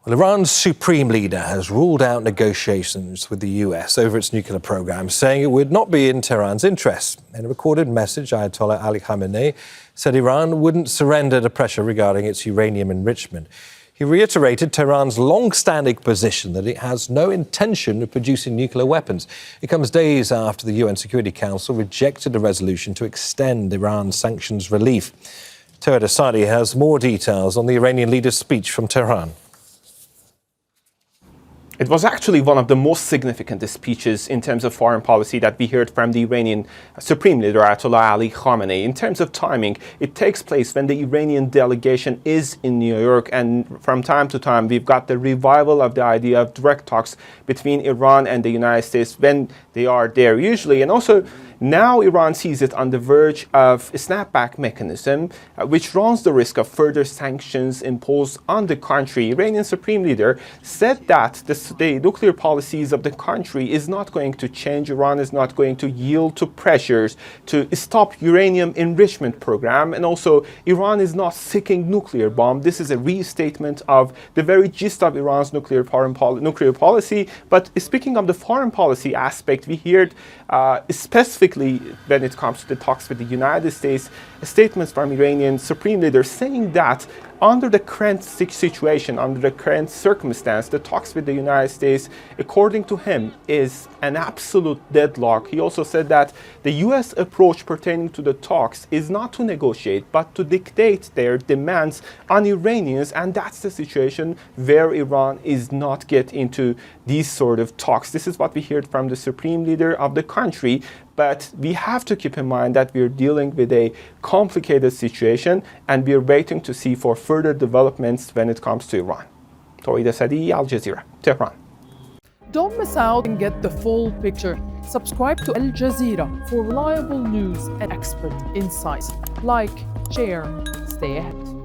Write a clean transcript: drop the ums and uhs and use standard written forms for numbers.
Well, Iran's supreme leader has ruled out negotiations with the US over its nuclear program, saying it would not be in Tehran's interests. In a recorded message, Ayatollah Ali Khamenei said Iran wouldn't surrender to pressure regarding its uranium enrichment. He reiterated Tehran's long-standing position that it has no intention of producing nuclear weapons. It comes days after the UN Security Council rejected a resolution to extend Iran's sanctions relief. Tohid Asadi has more details on the Iranian leader's speech from Tehran. It was actually one of the most significant speeches in terms of foreign policy that we heard from the Iranian Supreme Leader Ayatollah Ali Khamenei. In terms of timing, it takes place when the Iranian delegation is in New York, and from time to time we've got the revival of the idea of direct talks between Iran and the United States when they are there usually. And also now Iran sees it on the verge of a snapback mechanism, which runs the risk of further sanctions imposed on the country. Iranian Supreme Leader said that the nuclear policies of the country is not going to change. Iran is not going to yield to pressures to stop uranium enrichment program. And also, Iran is not seeking nuclear bomb. This is a restatement of the very gist of Iran's nuclear policy. But speaking of the foreign policy aspect, we heard specifically when it comes to the talks with the United States, statements from Iranian Supreme Leader saying that under the current situation, under the current circumstance, the talks with the United States, according to him, is an absolute deadlock. He also said that the U.S. approach pertaining to the talks is not to negotiate, but to dictate their demands on Iranians, and that's the situation where Iran is not get into these sort of talks. This is what we heard from the Supreme Leader of the country. But we have to keep in mind that we're dealing with a complicated situation, and we're waiting to see for further developments when it comes to Iran. Tohid, Asadi, Al Jazeera, Tehran. Don't miss out and get the full picture. Subscribe to Al Jazeera for reliable news and expert insights. Like, share, stay ahead.